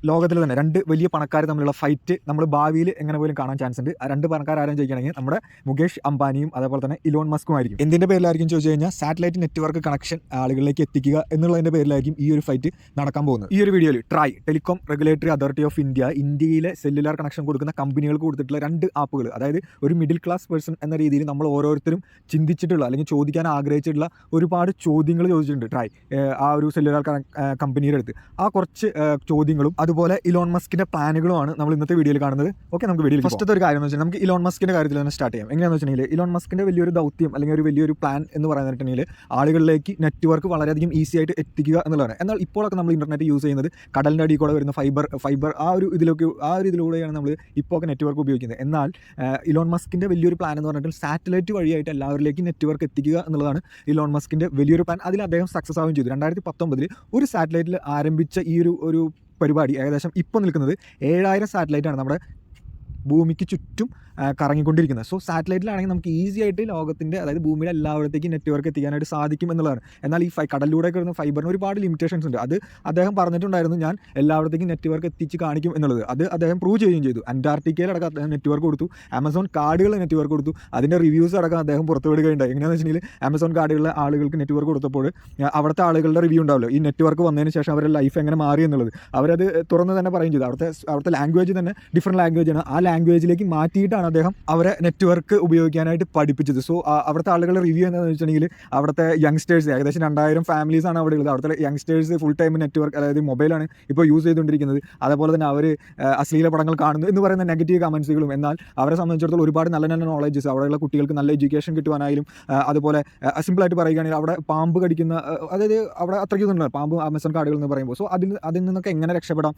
ലോകത്തിൽ തന്നെ രണ്ട് വലിയ പണക്കാർ തമ്മിലുള്ള ഫൈറ്റ് നമ്മൾ ഭാവിയിൽ എങ്ങനെ പോലും കാണാൻ ചാൻസ് ഉണ്ട്. ആ രണ്ട് പണക്കാർ ആരും ചോദിക്കുകയാണെങ്കിൽ നമ്മുടെ മുകേഷ് അംബാനിയും അതേപോലെ തന്നെ ഇലോൺ മസ്കും ആയിരിക്കും. എന്തിൻ്റെ പേരിലായിരിക്കും ചോദിച്ചു കഴിഞ്ഞാൽ സാറ്റലൈറ്റ് നെറ്റ്വർക്ക് കണക്ഷൻ ആളുകളിലേക്ക് എത്തിക്കുക എന്നുള്ളതിൻ്റെ പേരിലായിരിക്കും ഈ ഒരു ഫൈറ്റ് നടക്കാൻ പോകുന്നത്. ഈ ഒരു വീഡിയോയിൽ TRAI telecom regulatory authority of ഇന്ത്യയിലെ സെല്ലുലാർ കണക്ഷൻ കൊടുക്കുന്ന കമ്പനികൾക്ക് കൊടുത്തിട്ടുള്ള രണ്ട് ആപ്പുകൾ, അതായത് ഒരു മിഡിൽ ക്ലാസ് പേഴ്സൺ എന്ന രീതിയിൽ നമ്മൾ ഓരോരുത്തരും ചിന്തിച്ചിട്ടുള്ള അല്ലെങ്കിൽ ചോദിക്കാൻ ആഗ്രഹിച്ചിട്ടുള്ള ഒരുപാട് ചോദ്യങ്ങൾ ചോദിച്ചിട്ടുണ്ട് ട്രായ് ആ ഒരു സെല്ലുലാർ കമ്പനിയുടെ അടുത്ത്. ആ കുറച്ച് ചോദ്യങ്ങളും അതുപോലെ ഇലോൺ മസ്കിന്റെ പ്ലാനുകളുമാണ് നമ്മൾ ഇന്നത്തെ വീഡിയോയിൽ കാണുന്നത്. ഓക്കെ, നമുക്ക് വീഡിയോയിൽ ഫസ്റ്റത്തെ ഒരു കാര്യം എന്ന് വെച്ചാൽ നമുക്ക് ഇലോൺ മസ്കിന്റെ കാര്യത്തിൽ തന്നെ സ്റ്റാർട്ട് ചെയ്യാം. എങ്ങനെയാണെന്ന് വെച്ചിട്ടുണ്ടെങ്കിൽ ഇലോൺ മസ്കിന്റെ വലിയൊരു ദൗത്യം അല്ലെങ്കിൽ ഒരു വലിയൊരു പ്ലാൻ എന്ന് പറയുന്നിട്ടുണ്ടെങ്കിൽ ആളുകളിലേക്ക് നെറ്റ്വർക്ക് വളരെയധികം ഈസി ആയിട്ട് എത്തിക്കുക എന്നുള്ളതാണ്. എന്നാൽ ഇപ്പോഴൊക്കെ നമ്മൾ ഇന്റർനെറ്റ് യൂസ് ചെയ്യുന്നത് കടലിൻ്റെ അടിയിൽ കൂടെ വരുന്ന ഫൈബർ ആ ഒരു ഇതിലൂടെയാണ് നമ്മൾ ഇപ്പോൾ നെറ്റ്വർക്ക് ഉപയോഗിക്കുന്നത്. എന്നാൽ ഇലോൺ മസ്കിന്റെ വലിയൊരു പ്ലാൻ എന്ന് പറഞ്ഞിട്ട് സാറ്റലൈറ്റ് വഴിയായിട്ട് എല്ലാവരിലേക്കും നെറ്റ്വർക്ക് എത്തിക്കുക എന്നുള്ളതാണ് ഇലോൺ മസ്കിന്റെ വലിയൊരു പ്ലാൻ. അതിൽ അദ്ദേഹം സക്സസ് ആവുകയും ചെയ്തു. 2019 ഒരു സാറ്റലൈറ്റിൽ ആരംഭിച്ച ഈ ഒരു പരിപാടി ഏകദേശം ഇപ്പോൾ നിൽക്കുന്നത് 7000 സാറ്റലൈറ്റാണ് നമ്മുടെ ഭൂമിക്ക് ചുറ്റും കറങ്ങിക്കൊണ്ടിരിക്കുന്നത്. സോ സാറ്റലൈറ്റിലാണെങ്കിൽ നമുക്ക് ഈസി ആയിട്ട് ലോകത്തിൻ്റെ, അതായത് ഭൂമിയുടെ എല്ലായിടത്തേക്കും നെറ്റ്വർക്ക് എത്തിക്കാനായിട്ട് സാധിക്കും എന്നുള്ളതാണ്. എന്നാൽ ഈ കടലിലൂടെയൊക്കെ വരുന്ന ഫൈബറിന് ഒരുപാട് ലിമിറ്റേഷൻസ് ഉണ്ട്. അത് അദ്ദേഹം പറഞ്ഞിട്ടുണ്ടായിരുന്നു, ഞാൻ എല്ലായിടത്തേക്കും നെറ്റ്വർക്ക് എത്തിച്ച് കാണിക്കും എന്നുള്ളത്. അത് അദ്ദേഹം പ്രൂവ് ചെയ്യുകയും ചെയ്തു. അന്റാർട്ടിക്കയിലടക്കം അദ്ദേഹം നെറ്റ്വർക്ക് കൊടുത്തു. ആമസോൺ കാർഡുകൾ നെറ്റ്വർക്ക് കൊടുത്തു. അതിൻ്റെ റിവ്യൂസ് അടക്കം അദ്ദേഹം പുറത്തുവിടുകയുണ്ടായി. എങ്ങനെയാണെന്ന് വെച്ചിട്ടുണ്ടെങ്കിൽ ആമസോൺ കാർഡുകളിലെ ആളുകൾക്ക് നെറ്റ്വർക്ക് കൊടുത്തപ്പോൾ അവിടുത്തെ ആളുകളുടെ റിവ്യൂ ഉണ്ടാവല്ലോ, ഈ നെറ്റ്വർക്ക് വന്നതിന് ശേഷം അവരുടെ ലൈഫ് എങ്ങനെ മാറി എന്നുള്ളത്. അവരത് തുറന്ന് തന്നെ പറയുകയും ചെയ്തു. അവിടുത്തെ ലാംഗ്വേജ് തന്നെ ഡിഫറെൻറ്റ് ലാംഗ്വേജാണ്. ആ ലാംഗ്വേജിലേക്ക് മാറ്റിയിട്ടാണ് അദ്ദേഹം അവരെ നെറ്റ്വർക്ക് ഉപയോഗിക്കാനായിട്ട് പഠിപ്പിച്ചത്. സോ അവിടുത്തെ ആളുകളുടെ റിവ്യൂ എന്താണെന്ന് വെച്ചിട്ടുണ്ടെങ്കിൽ അവിടുത്തെ യങ്സ്റ്റേഴ്സ്, ഏകദേശം 2000 ഫാമിലീസാണ് അവിടെ ഉള്ളത്. അവിടുത്തെ യങ്സ്റ്റേഴ്സ് ഫുൾ ടൈം നെറ്റ്വർക്ക്, അതായത് മൊബൈലാണ് ഇപ്പോൾ യൂസ് ചെയ്തുകൊണ്ടിരിക്കുന്നത്. അതേപോലെ തന്നെ അവർ അശ്ലീല പടങ്ങൾ കാണുന്നു എന്ന് പറയുന്ന നെഗറ്റീവ് കമൻസുകളും. എന്നാൽ അവരെ സംബന്ധിച്ചിടത്തോളം ഒരുപാട് നല്ല നല്ല നോളജസ്, അവിടെയുള്ള കുട്ടികൾക്ക് നല്ല എഡ്യൂക്കേഷൻ കിട്ടുവാനായാലും, അതുപോലെ സിമ്പിളായിട്ട് പറയുകയാണെങ്കിൽ അവിടെ പാമ്പ് കടിക്കുന്ന, അതായത് അവിടെ അത്രയ്ക്ക് ഇതുണ്ട് പാമ്പ് ആമസോൺ കാർഡുകൾ എന്ന് പറയുമ്പോൾ. സോ അതിൽ നിന്നൊക്കെ എങ്ങനെ രക്ഷപ്പെടാം,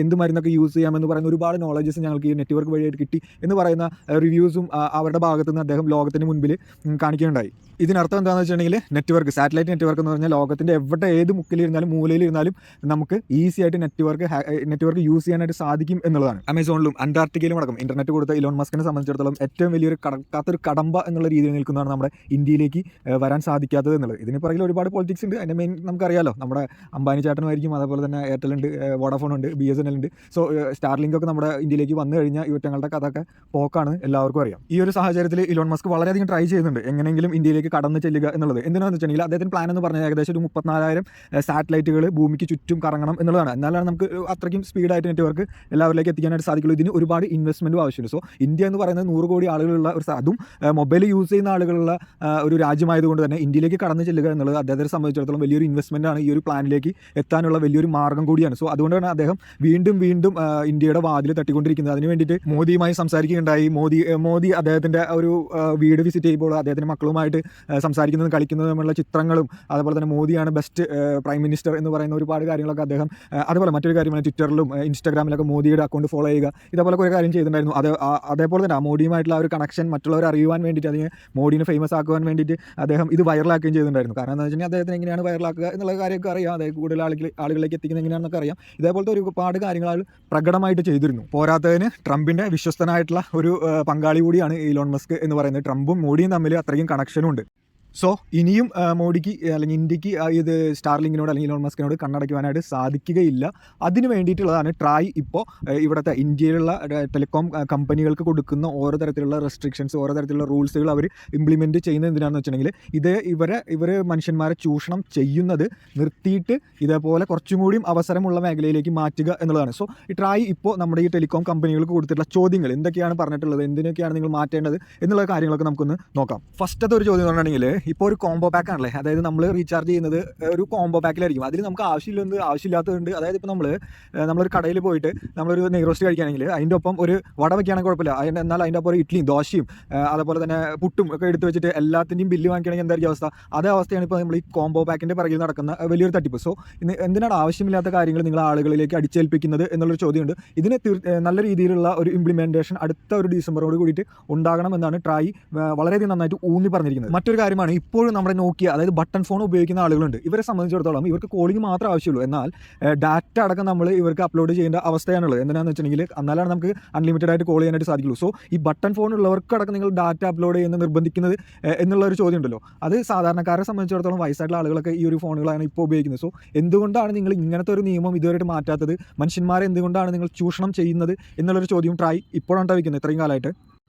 എന്ത് മരുന്നൊക്കെ യൂസ് ചെയ്യാമെന്ന് പറയുന്ന ഒരുപാട് നോളജസ് ഞങ്ങൾക്ക് ഈ നെറ്റ്വർക്ക് വഴിയായിട്ട് കിട്ടി എന്ന് പറയുന്ന റിവ്യൂസും അവരുടെ ഭാഗത്തു നിന്ന് അദ്ദേഹം ലോകത്തിന് മുൻപിൽ കാണിക്കുകയുണ്ടായി. ഇതിനർത്ഥം എന്താണെന്ന് വെച്ചിട്ടുണ്ടെങ്കിൽ സാറ്റലൈറ്റ് നെറ്റ്വർക്ക് എന്ന് പറഞ്ഞാൽ ലോകത്തിൻ്റെ എവിടെ ഏത് മുക്കിലിരുന്നാലും മൂലയിലിരുന്നാലും നമുക്ക് ഈസി ആയിട്ട് നെറ്റ്വർക്ക് യൂസ് ചെയ്യാനായിട്ട് സാധിക്കും എന്നുള്ളതാണ്. ആമസോണിലും അന്റാർട്ടിക്കയിലും അടക്കം ഇന്റർനെറ്റ് കൊടുത്ത ഇലോൺ മസ്കിനെ സംബന്ധിച്ചിടത്തോളം ഏറ്റവും വലിയൊരു കടക്കാത്തൊരു കടമ്പ എന്നുള്ള രീതിയിൽ നിൽക്കുന്നതാണ് നമ്മുടെ ഇന്ത്യയിലേക്ക് വരാൻ സാധിക്കാത്തത് എന്നുള്ളത്. ഇതിന് പുറകിൽ ഒരുപാട് പൊളിറ്റിക്സ് ഉണ്ട്. അതിൻ്റെ മെയിൻ നമുക്കറിയാമല്ലോ, നമ്മുടെ അംബാനി ചേട്ടനുമായിരിക്കും, അതേപോലെ തന്നെ എയർടെൽ ഉണ്ട്, വോഡാഫോൺ ഉണ്ട്, BSNL ഉണ്ട്. സോ സ്റ്റാർലിങ്ക് ഒക്കെ നമ്മുടെ ഇന്ത്യയിലേക്ക് വന്നു കഴിഞ്ഞാൽ ഇവറ്റങ്ങളുടെ കഥയൊക്കെ പോക്കാണ് എല്ലാവർക്കും അറിയാം. ഈ ഒരു സാഹചര്യത്തിൽ ഇലോൺ മസ്ക് വളരെയധികം ട്രൈ ചെയ്യുന്നുണ്ട് എങ്ങനെയെങ്കിലും ഇന്ത്യയിലേക്ക് കടന്നു ചെല്ലുക എന്നുള്ളത്. എന്തിനാണെന്ന് വെച്ചിട്ടുണ്ടെങ്കിൽ അദ്ദേഹത്തിന് പ്ലാൻ എന്ന് പറഞ്ഞാൽ ഏകദേശം ഒരു 34,000 സാറ്റലൈറ്റുകൾ ഭൂമിക്ക് ചുറ്റും കറങ്ങണം എന്നുള്ളതാണ്. എന്നാലാണ് നമുക്ക് അത്രയ്ക്കും സ്പീഡായിട്ട് നെറ്റ്വർക്ക് എല്ലാവരിലേക്ക് എത്തിക്കാനായിട്ട് സാധിക്കുള്ളൂ. ഇതിന് ഒരുപാട് ഇൻവെസ്റ്റ്മെൻറ്റും ആവശ്യമുണ്ട്. സോ ഇന്ത്യ എന്ന് പറയുന്നത് 100 കോടി ആളുകളുള്ള അതും മൊബൈൽ യൂസ് ചെയ്യുന്ന ആളുകളുള്ള ഒരു രാജ്യമായതുകൊണ്ട് തന്നെ ഇന്ത്യയിലേക്ക് കടന്നു ചെല്ലുക എന്നുള്ളത് അദ്ദേഹത്തെ സംബന്ധിച്ചിടത്തോളം വലിയൊരു ഇൻവെസ്റ്റ്മെൻ്റ് ആണ്. ഈ ഒരു പ്ലാനിലേക്ക് എത്താനുള്ള വലിയൊരു മാർഗ്ഗം കൂടിയാണ്. സോ അതുകൊണ്ടാണ് അദ്ദേഹം വീണ്ടും ഇന്ത്യയുടെ വാതിൽ തട്ടിക്കൊണ്ടിരിക്കുന്നത്. അതിന് വേണ്ടിയിട്ട് മോദിയുമായി സംസാരിക്കുകയുണ്ടായി. മോദി അദ്ദേഹത്തിൻ്റെ ഒരു വീട് വിസിറ്റ് ചെയ്യുമ്പോൾ അദ്ദേഹത്തിൻ്റെ മക്കളുമായിട്ട് സംസാരിക്കുന്നതും കളിക്കുന്നതും തമ്മിലുള്ള ചിത്രങ്ങളും, അതുപോലെ തന്നെ മോദിയാണ് ബെസ്റ്റ് പ്രൈം മിനിസ്റ്റർ എന്ന് പറയുന്ന ഒരുപാട് കാര്യങ്ങളൊക്കെ അദ്ദേഹം, അതുപോലെ മറ്റൊരു കാര്യമാണ് ട്വിറ്ററിലും ഇൻസ്റ്റാഗ്രാമിലൊക്കെ മോദിയുടെ അക്കൗണ്ട് ഫോളോ ചെയ്യുക, ഇതേപോലെ കുറേ കാര്യം ചെയ്തിട്ടുണ്ടായിരുന്നു. അതേപോലെ തന്നെ മോഡിയുമായിട്ടുള്ള ആ ഒരു കണക്ഷൻ മറ്റുള്ളവരെ അറിയുവാൻ വേണ്ടിയിട്ട്, അതിന് മോഡിനെ ഫേമസ് ആക്കുവാൻ വേണ്ടിയിട്ട് അദ്ദേഹം ഇത് വൈറലാക്കുകയും ചെയ്തിട്ടുണ്ടായിരുന്നു. കാരണം എന്താ വെച്ചിട്ടുണ്ടെങ്കിൽ അദ്ദേഹത്തിന് എങ്ങനെയാണ് വൈറലാക്കുക എന്നുള്ള കാര്യമൊക്കെ അറിയാം, അതായത് കൂടുതൽ ആളുകളിലേക്ക് എത്തിക്കുന്നത് എങ്ങനെയാണെന്നൊക്കെ അറിയാം. ഇതേപോലത്തെ ഒരുപാട് കാര്യങ്ങൾ പ്രകടമായിട്ട് ചെയ്തിരുന്നു. പോരാത്തതിന് ട്രംപിൻ്റെ വിശ്വസ്തനായിട്ടുള്ള ഒരു പങ്കാളി കൂടിയാണ് ഇലോൺ മസ്ക് എന്ന് പറയുന്നത്. ട്രംപും മോഡിയും തമ്മിൽ അത്രയും കണക്ഷനും ഉണ്ട്. സോ ഇനിയും മോഡിക്ക് അല്ലെങ്കിൽ ഇന്ത്യക്ക് ഇത് സ്റ്റാർലിങ്കിനോട് അല്ലെങ്കിൽ ഇലോൺ മസ്കിനോട് കണ്ണടയ്ക്കുവാനായിട്ട് സാധിക്കുകയില്ല. അതിന് വേണ്ടിയിട്ടുള്ളതാണ് ട്രായ് ഇപ്പോൾ ഇവിടുത്തെ ഇന്ത്യയിലുള്ള ടെലികോം കമ്പനികൾക്ക് കൊടുക്കുന്ന ഓരോ തരത്തിലുള്ള റെസ്ട്രിക്ഷൻസ്, ഓരോ തരത്തിലുള്ള റൂൾസുകൾ അവർ ഇംപ്ലിമെൻറ്റ് ചെയ്യുന്നത് എന്തിനാണെന്ന് വെച്ചിട്ടുണ്ടെങ്കിൽ ഇവരെ മനുഷ്യന്മാരെ ചൂഷണം ചെയ്യുന്നത് നിർത്തിയിട്ട് ഇതേപോലെ കുറച്ചും കൂടിയും അവസരമുള്ള മേഖലയിലേക്ക് മാറ്റുക എന്നുള്ളതാണ്. സോ ഈ ട്രായ് ഇപ്പോൾ നമ്മുടെ ഈ ടെലികോം കമ്പനികൾക്ക് കൊടുത്തിട്ടുള്ള ചോദ്യങ്ങൾ എന്തൊക്കെയാണ് പറഞ്ഞിട്ടുള്ളത്, എന്തിനൊക്കെയാണ് നിങ്ങൾ മാറ്റേണ്ടത് എന്നുള്ള കാര്യങ്ങളൊക്കെ നമുക്കൊന്ന് നോക്കാം. ഫസ്റ്റത്തെ ഒരു ചോദ്യം എന്ന് പറഞ്ഞിട്ടുണ്ടെങ്കിൽ, ഇപ്പോൾ ഒരു കോംബോ പാക്ക് ആണല്ലേ, അതായത് നമ്മൾ റീചാർജ് ചെയ്യുന്നത് ഒരു കോംബോ പാക്കിലായിരിക്കും. അതിൽ നമുക്ക് ആവശ്യമില്ലാത്തതുണ്ട്. അതായത് ഇപ്പോൾ നമ്മളൊരു കടയിൽ പോയിട്ട് നമ്മളൊരു നെയ് റോസ്റ്റ് കഴിക്കുകയാണെങ്കിൽ അതിൻ്റെ ഒപ്പം ഒരു വട വയ്ക്കുകയാണെങ്കിൽ കുഴപ്പമില്ല. എന്നാൽ അതിൻ്റെ ഒപ്പം ഒരു ഇഡ്ഡലിയും ദോശയും അതേപോലെ തന്നെ പുട്ടും ഒക്കെ എടുത്ത് വെച്ചിട്ട് എല്ലാത്തിൻ്റെയും ബില്ല് വാങ്ങിക്കണമെങ്കിൽ എന്തായിരിക്കും അവസ്ഥ? അതേ അവസ്ഥയാണ് ഇപ്പോൾ നമ്മൾ ഈ കോംബോ പാക്കിൻ്റെ പിറകിൽ നടക്കുന്ന വലിയൊരു തട്ടിപ്പ്. സോ എന്തിനാണ് ആവശ്യമില്ലാത്ത കാര്യങ്ങൾ നിങ്ങൾ ആളുകളിലേക്ക് അടിച്ചേൽപ്പിക്കുന്നത് എന്നുള്ളൊരു ചോദ്യമുണ്ട്. ഇതിന് നല്ല രീതിയിലുള്ള ഒരു ഇംപ്ലിമെൻറ്റേഷൻ അടുത്ത ഒരു ഡിസംബറോട് കൂടിയിട്ട് ഉണ്ടാകണം എന്നാണ് ട്രായ് വളരെയധികം നന്നായിട്ട് ഊന്നി പറഞ്ഞിരിക്കുന്നത്. മറ്റൊരു കാര്യമാണ് ഇപ്പോഴും നമ്മുടെ നോക്കിയ അതായത് ബട്ടൺ ഫോൺ ഉപയോഗിക്കുന്ന ആളുകളുണ്ട്. ഇവരെ സംബന്ധിച്ചിടത്തോളം ഇവർക്ക് കോളിംഗ് മാത്രമേ ആവശ്യമുള്ളൂ. എന്നാൽ ഡാറ്റ അടക്കം നമ്മൾ ഇവർക്ക് അപ്ലോഡ് ചെയ്യേണ്ട അവസ്ഥയാണുള്ളത്. എന്താണെന്ന് വെച്ചിട്ടുണ്ടെങ്കിൽ എന്നാലാണ് നമുക്ക് അൺലിമിറ്റഡ് ആയിട്ട് കോൾ ചെയ്യാനായിട്ട് സാധിക്കുള്ളൂ. സോ ഈ ബട്ടൺ ഫോൺ ഉള്ളവർക്കടക്കം നിങ്ങൾ ഡാറ്റ അപ്ലോഡ് ചെയ്യുന്ന നിർബന്ധിക്കുന്നത് എന്നുള്ള ഒരു ചോദ്യം ഉണ്ടല്ലോ. അത് സാധാരണക്കാരെ സംബന്ധിച്ചിടത്തോളം വയസ്സായിട്ടുള്ള ആളുകളൊക്കെ ഈ ഒരു ഫോണുകളാണ് ഇപ്പോൾ ഉപയോഗിക്കുന്നത്. സോ എന്തുകൊണ്ടാണ് നിങ്ങൾ ഇങ്ങനത്തെ ഒരു നിയമം ഇതുവരെയായിട്ട് മാറ്റാത്തത്? മനുഷ്യന്മാരെ എന്തുകൊണ്ടാണ് നിങ്ങൾ ചൂഷണം ചെയ്യുന്നത് എന്നുള്ളൊരു ചോദ്യം ട്രായ് ഇപ്പോഴാണ് വയ്ക്കുന്നത് ഇത്രയും കാലമായിട്ട്.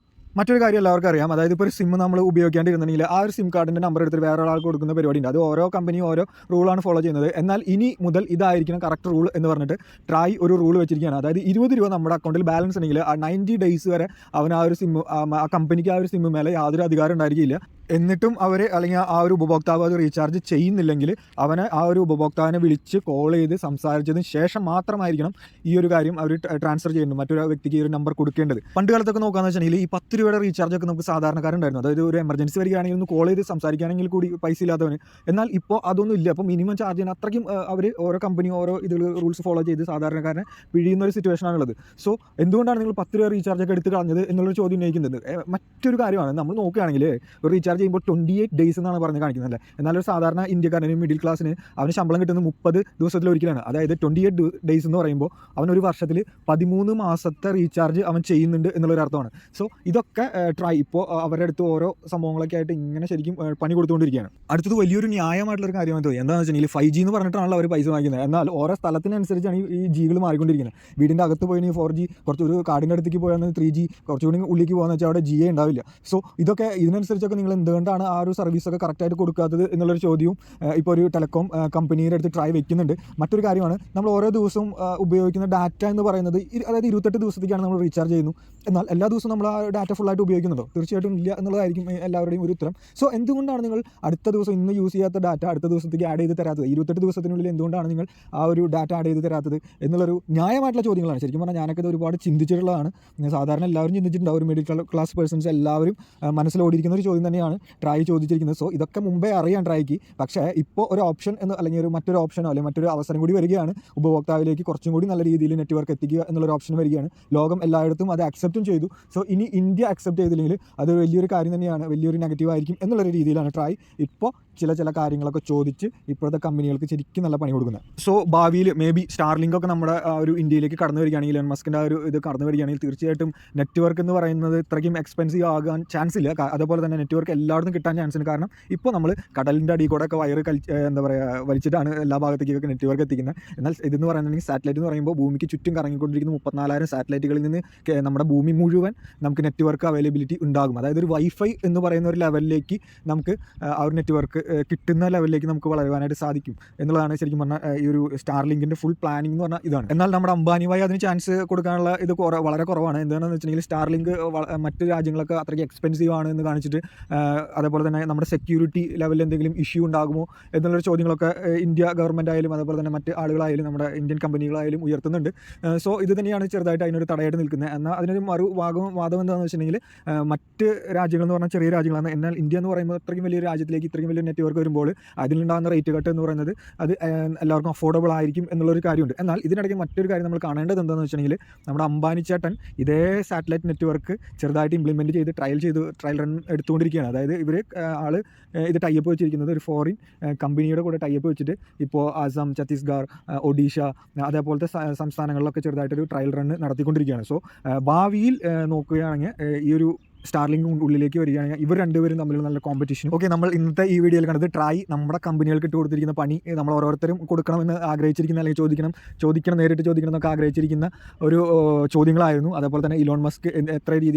മറ്റൊരു കാര്യം എല്ലാവർക്കും അറിയാം, അതായത് ഇപ്പോൾ ഒരു സിം നമ്മൾ ഉപയോഗിക്കാണ്ടിരുന്നെങ്കിൽ ആ ഒരു സിം കാർഡിൻ്റെ നമ്പർ എടുത്തിട്ട് വേറെ ഒരാൾക്ക് കൊടുക്കുന്ന പരിപാടിയുണ്ട്. അത് ഓരോ കമ്പനിയും ഓരോ റൂളാണ് ഫോളോ ചെയ്യുന്നത്. എന്നാൽ ഇനി മുതൽ ഇതായിരിക്കണം കറക്റ്റ് റൂൾ എന്ന് പറഞ്ഞിട്ട് ട്രായ് ഒരു റൂൾ വെച്ചിരിക്കുകയാണ്. അതായത് 20 രൂപ നമ്മുടെ അക്കൗണ്ടിൽ ബാലൻസ് ഉണ്ടെങ്കിൽ ആ 90 ഡേയ്സ് വരെ അവൻ ആ ഒരു സിം ആ കമ്പനിക്ക് ആ ഒരു സിം മേലെ യാതൊരു അധികാരം ഉണ്ടായിരിക്കില്ല. എന്നിട്ടും അവർ അല്ലെങ്കിൽ ആ ഒരു ഉപഭോക്താവ് അത് റീചാർജ് ചെയ്യുന്നില്ലെങ്കിൽ അവനെ ആ ഒരു ഉപഭോക്താവിനെ വിളിച്ച് കോൾ ചെയ്ത് സംസാരിച്ചതിന് ശേഷം മാത്രമായിരിക്കണം ഈ ഒരു കാര്യം അവർ ട്രാൻസ്ഫർ ചെയ്യുന്നത്, മറ്റൊരു വ്യക്തിക്ക് ഈ ഒരു നമ്പർ കൊടുക്കേണ്ടത്. പണ്ട് കാലത്തൊക്കെ നോക്കുകയെന്ന് വെച്ചിട്ടുണ്ടെങ്കിൽ ഈ 10 രൂപയുടെ റീചാർജ് ഒക്കെ നമുക്ക് സാധാരണക്കാരുണ്ടായിരുന്നു. അതായത് ഒരു എമർജൻസി വരികയാണെങ്കിൽ ഒന്ന് കോൾ ചെയ്ത് സംസാരിക്കുകയാണെങ്കിൽ കൂടി പൈസ ഇല്ലാത്തവന്. എന്നാൽ ഇപ്പോൾ അതൊന്നും ഇല്ല. അപ്പോൾ മിനിമം ചാർജ് ചെയ്യാൻ അത്രയ്ക്കും അവർ ഓരോ കമ്പനി ഓരോ റൂൾസ് ഫോളോ ചെയ്ത് സാധാരണക്കാരനെ പിഴിയുന്ന ഒരു സിറ്റുവേഷനാണുള്ളത്. സോ എന്തുകൊണ്ടാണ് നിങ്ങൾ 10 രൂപ റീചാർജ് ഒക്കെ എടുത്ത് കളഞ്ഞത് എന്നുള്ളൊരു ചോദ്യം ഉന്നയിക്കുന്നത്. മറ്റൊരു കാര്യമാണ്, നമ്മൾ നോക്കുകയാണെങ്കിൽ ഒരു റീചാർജ് ചെയ്യുമ്പോൾ 28 ഡേയ്സ് എന്നാണ് പറഞ്ഞ് കാണിക്കുന്നത് അല്ലേ. എന്നാൽ ഒരു സാധാരണ ഇന്ത്യക്കാരന് മിഡിൽ ക്ലാസ്സിന് അവന് ശമ്പളം കിട്ടുന്നത് 30 ദിവസത്തിലൊരിക്കലാണ്. അതായത് 28 ഡേയ്സ് എന്ന് പറയുമ്പോൾ അവൻ ഒരു വർഷത്തിൽ 13 മാസത്തെ റീചാർജ് അവൻ ചെയ്യുന്നുണ്ട് എന്നുള്ളൊരു അർത്ഥമാണ്. സോ ഇതൊക്കെ ട്രൈ ഇപ്പോൾ അവരുടെ അടുത്ത് ഓരോ സംഭവങ്ങളൊക്കെ ആയിട്ട് ഇങ്ങനെ ശരിക്കും പണി കൊടുത്തുകൊണ്ടിരിക്കുകയാണ്. അടുത്തത് വലിയൊരു ന്യായമായിട്ടുള്ളൊരു കാര്യമാണ് തോന്നി. എന്താണെന്ന് വെച്ചിട്ടുണ്ടെങ്കിൽ 5G എന്ന് പറഞ്ഞിട്ടാണല്ലോ അവർ പൈസ വാങ്ങിക്കുന്നത്. എന്നാൽ ഓരോ സ്ഥലത്തിനനുസരിച്ചാണ് ഈ ജികൾ മാറിക്കൊണ്ടിരിക്കുന്നത്. വീടിൻ്റെ അകത്ത് പോയി 4G, കുറച്ച് ഒരു കാടിൻ്റെ അടുത്തേക്ക് പോയാൽ 3G, കുറച്ചുകൂടി ഉള്ളിലേക്ക് പോകുന്ന വെച്ചാൽ അവിടെ ജിയേ ഉണ്ടാവില്ല. സോ ഇതൊക്കെ ഇതിനനുസരിച്ചൊക്കെ നിങ്ങൾ എന്തുകൊണ്ടാണ് ആ ഒരു സർവീസൊക്കെ കറക്റ്റായിട്ട് കൊടുക്കാത്തത് എന്നുള്ളൊരു ചോദ്യവും ഇപ്പോൾ ഒരു ടെലികോം കമ്പനിയുടെ അടുത്ത് ട്രൈ വെക്കുന്നുണ്ട്. മറ്റൊരു കാര്യമാണ്, നമ്മൾ ഓരോ ദിവസവും ഉപയോഗിക്കുന്ന ഡാറ്റ എന്ന് പറയുന്നത് അതായത് 28 ദിവസത്തേക്കാണ് നമ്മൾ റീചാർജ് ചെയ്യുന്നു. എന്നാൽ എല്ലാ ദിവസവും നമ്മൾ ആ ഡാറ്റ ഫുള്ളായിട്ട് ഉപയോഗിക്കുന്നുണ്ടോ? തീർച്ചയായിട്ടും ഇല്ല എന്നുള്ളതായിരിക്കും എല്ലാവരുടെയും ഒരു ഉത്തരം. സോ എന്തുകൊണ്ടാണ് നിങ്ങൾ അടുത്ത ദിവസം ഇന്ന് യൂസ് ചെയ്യാത്ത ഡാറ്റ അടുത്ത ദിവസത്തേക്ക് ആഡ് ചെയ്ത് തരാത്തത്? 28 ദിവസത്തിനുള്ളിൽ എന്തുകൊണ്ടാണ് നിങ്ങൾ ആ ഒരു ഡാറ്റ ആഡ് ചെയ്ത് തരാത്തത് എന്നുള്ളൊരു ന്യായമായിട്ടുള്ള ചോദ്യങ്ങളാണ്. ശരിക്കും പറഞ്ഞാൽ ഞാനൊക്കെ ഇത് ഒരുപാട് ചിന്തിച്ചിട്ടുള്ളതാണ്. സാധാരണ എല്ലാവരും ചിന്തിച്ചിട്ടുണ്ടാവും. ഒരു മിഡിൽ ക്ലാസ് പേഴ്സൺസ് എല്ലാവരും മനസ്സിലോടിയിരിക്കുന്ന ഒരു ചോദ്യം തന്നെയാണ് ട്രൈ ചോദിച്ചിരിക്കുന്നത്. സോ ഇതൊക്കെ മുമ്പേ അറിയാൻ ട്രൈക്ക്, പക്ഷേ ഇപ്പോൾ ഒരു ഓപ്ഷൻ അല്ലെങ്കിൽ മറ്റൊരു ഓപ്ഷനോ അല്ലെങ്കിൽ മറ്റൊരു അവസരം കൂടി വരികയാണ്. ഉപഭോക്താവിലേക്ക് കുറച്ചും കൂടി നല്ല രീതിയിൽ നെറ്റ്വർക്ക് എത്തിക്കുക എന്നുള്ളൊരു ഓപ്ഷൻ വരികയാണ്. ലോകം എല്ലായിടത്തും അത് അക്സെപ്റ്റും ചെയ്തു. സോ ഇനി ഇന്ത്യ അക്സെപ്റ്റ് ചെയ്തില്ലെങ്കിൽ അത് വലിയൊരു കാര്യം തന്നെയാണ്, വലിയൊരു നെഗറ്റീവ് ആയിരിക്കും എന്നുള്ളൊരു രീതിയിലാണ് ട്രൈ ഇപ്പോൾ ചില കാര്യങ്ങളൊക്കെ ചോദിച്ച് ഇപ്പോഴത്തെ കമ്പനികൾക്ക് ശരിക്കും നല്ല പണി കൊടുക്കുന്നത്. സോ ഭാവിയിൽ മേ ബി സ്റ്റാർലിങ്ക് ഒക്കെ നമ്മുടെ ഒരു ഇന്ത്യയിലേക്ക് കടന്നു വരികയാണെങ്കിൽ, ഇലോൺ മസ്കിൻ്റെ ആ ഒരു ഇത് കടന്നു വരികയാണെങ്കിൽ തീർച്ചയായിട്ടും നെറ്റ്വർക്ക് എന്ന് പറയുന്നത് ഇത്രയ്ക്കും എക്സ്പെൻസീവ് ആകാൻ ചാൻസ് ഇല്ല. അതുപോലെ തന്നെ നെറ്റ്വർക്ക് എല്ലായിടത്തും കിട്ടാൻ ചാൻസ് ഉണ്ട്. കാരണം ഇപ്പോൾ നമ്മൾ കടലിൻ്റെ അടിയിൽ കൂടെ ഒക്കെ വയറ് എന്താ പറയുക വലിച്ചിട്ടാണ് എല്ലാ ഭാഗത്തേക്കൊക്കെ നെറ്റ്വർക്ക് എത്തിക്കുന്നത്. എന്നാൽ ഇതെന്ന് പറയുന്നുണ്ടെങ്കിൽ സാറ്റലൈറ്റ് എന്ന് പറയുമ്പോൾ ഭൂമിക്ക് ചുറ്റും കറങ്ങിക്കൊണ്ടിരിക്കുന്ന 34,000 സാറ്റലൈറ്റുകളിൽ നിന്ന് നമ്മുടെ ഭൂമി മുഴുവൻ നമുക്ക് നെറ്റ്വർക്ക് അവൈലബിലിറ്റി ഉണ്ടാകും. അതായത് ഒരു വൈഫൈ എന്ന് പറയുന്ന ഒരു ലെവലിലേക്ക് നമുക്ക് ആ ഒരു നെറ്റ്വർക്ക് കിട്ടുന്ന ലെവലിലേക്ക് നമുക്ക് വളരുവാനായിട്ട് സാധിക്കും എന്നുള്ളതാണ് ശരിക്കും പറഞ്ഞാൽ ഈ ഒരു സ്റ്റാർലിങ്കിൻ്റെ ഫുൾ പ്ലാനിങ് എന്ന് പറഞ്ഞാൽ ഇതാണ്. എന്നാൽ നമ്മുടെ അംബാനിയുമായി അതിന് ചാൻസ് കൊടുക്കാനുള്ള ഇത് വളരെ കുറവാണ്. എന്താണെന്ന് വെച്ചിട്ടുണ്ടെങ്കിൽ സ്റ്റാർലിങ്ക് മറ്റ് രാജ്യങ്ങളൊക്കെ അത്രയ്ക്ക് എക്സ്പെൻസീവ് ആണ് എന്ന് കാണിച്ചിട്ട്, അതേപോലെ തന്നെ നമ്മുടെ സെക്യൂരിറ്റി ലെവലിൽ എന്തെങ്കിലും ഇഷ്യൂ ഉണ്ടാകുമോ എന്നുള്ളൊരു ചോദ്യങ്ങളൊക്കെ ഇന്ത്യ ഗവൺമെൻറ് ആയാലും അതേപോലെ തന്നെ മറ്റ് ആളുകളായാലും നമ്മുടെ ഇന്ത്യൻ കമ്പനികളായാലും ഉയർത്തുന്നുണ്ട്. സോ ഇത് തന്നെയാണ് ചെറുതായിട്ട് അതിനൊരു തടയായിട്ട് നിൽക്കുന്നത്. എന്നാൽ അതിനൊരു വാദം എന്താണെന്ന് വെച്ചിട്ടുണ്ടെങ്കിൽ മറ്റ് രാജ്യങ്ങൾ എന്ന് പറഞ്ഞാൽ ചെറിയ രാജ്യങ്ങളാണ്. എന്നാൽ ഇന്ത്യ എന്ന് പറയുമ്പോൾ അത്രയും വലിയ രാജ്യത്തിലേക്ക് ഇത്രയും വലിയ നെറ്റ്വർക്ക് വരുമ്പോൾ അതിലുണ്ടാകുന്ന റേറ്റ് കട്ട് എന്ന് പറയുന്നത് അത് എല്ലാവർക്കും അഫോർഡബിൾ ആയിരിക്കും എന്നുള്ളൊരു കാര്യമുണ്ട്. എന്നാൽ ഇതിനിടയ്ക്ക് മറ്റൊരു കാര്യം നമ്മൾ കാണേണ്ടത് എന്താണെന്ന് വെച്ചിട്ടുണ്ടെങ്കിൽ നമ്മുടെ അംബാനി ചേട്ടൻ ഇതേ സാറ്റലൈറ്റ് നെറ്റ്വർക്ക് ചെറുതായിട്ട് ഇംപ്ലിമെൻറ്റ് ചെയ്ത് ട്രയൽ റൺ എടുത്തുകൊണ്ടിരിക്കുകയാണ്. അതായത് ഇവർ ഇത് ടൈപ്പ് വെച്ചിരിക്കുന്നത് ഒരു ഫോറിൻ കമ്പനിയുടെ കൂടെ ടൈപ്പ് വെച്ചിട്ട് ഇപ്പോൾ ആസാം, ഛത്തീസ്ഗഡ്, ഒഡീഷ അതേപോലത്തെ സംസ്ഥാനങ്ങളിലൊക്കെ ചെറുതായിട്ടൊരു ട്രയൽ റൺ നടത്തിക്കൊണ്ടിരിക്കുകയാണ്. സോ ഭാവിയിൽ നോക്കുകയാണെങ്കിൽ ഈ ഒരു സ്റ്റാർലിങ്ക് ഉള്ളിലേക്ക് വരികയാണെങ്കിൽ ഇവർ രണ്ടുപേരും തമ്മിൽ നല്ല കോമ്പറ്റീഷൻ. ഓക്കെ, നമ്മൾ ഇന്നത്തെ ഈ വീഡിയോയിൽ കണ്ടത് ട്രൈ നമ്മുടെ കമ്പനികൾക്ക് ഇട്ട് കൊടുത്തിരിക്കുന്ന പണി നമ്മൾ ഓരോരുത്തരും കൊടുക്കണമെന്ന് ആഗ്രഹിച്ചിരിക്കുന്ന, അല്ലെങ്കിൽ നേരിട്ട് ചോദിക്കണം എന്നൊക്കെ ആഗ്രഹിച്ചിരിക്കുന്ന ഒരു ചോദ്യങ്ങളായിരുന്നു. അതേപോലെ തന്നെ ഇലോൺ മസ്ക്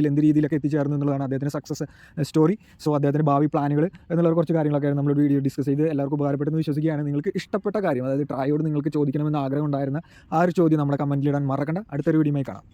എന്ത് രീതിയിലൊക്കെ എത്തിച്ചേർന്നു എന്നുള്ളതാണ് അദ്ദേഹത്തിൻ്റെ സക്സസ് സ്റ്റോറി. സോ അദ്ദേഹത്തിൻ്റെ ഭാവി പ്ലാനുകൾ എന്നുള്ള കുറച്ച് കാര്യങ്ങളൊക്കെ നമ്മൾ വീഡിയോ ഡിസ്കസ് ചെയ്ത് എല്ലാവർക്കും ഉപകാരപ്പെട്ടെന്ന് വിശ്വസിക്കുകയാണ്. നിങ്ങൾക്ക് ഇഷ്ടപ്പെട്ട കാര്യം, അതായത് ട്രൈയോട് നിങ്ങൾക്ക് ചോദിക്കണമെന്ന് ആഗ്രഹം ഉണ്ടായിരുന്ന ആ ഒരു ചോദ്യം നമ്മുടെ കമൻറ്റിലിടാൻ മറക്കണ്ട. അടുത്തൊരു വീഡിയോയുമായി കാണാം.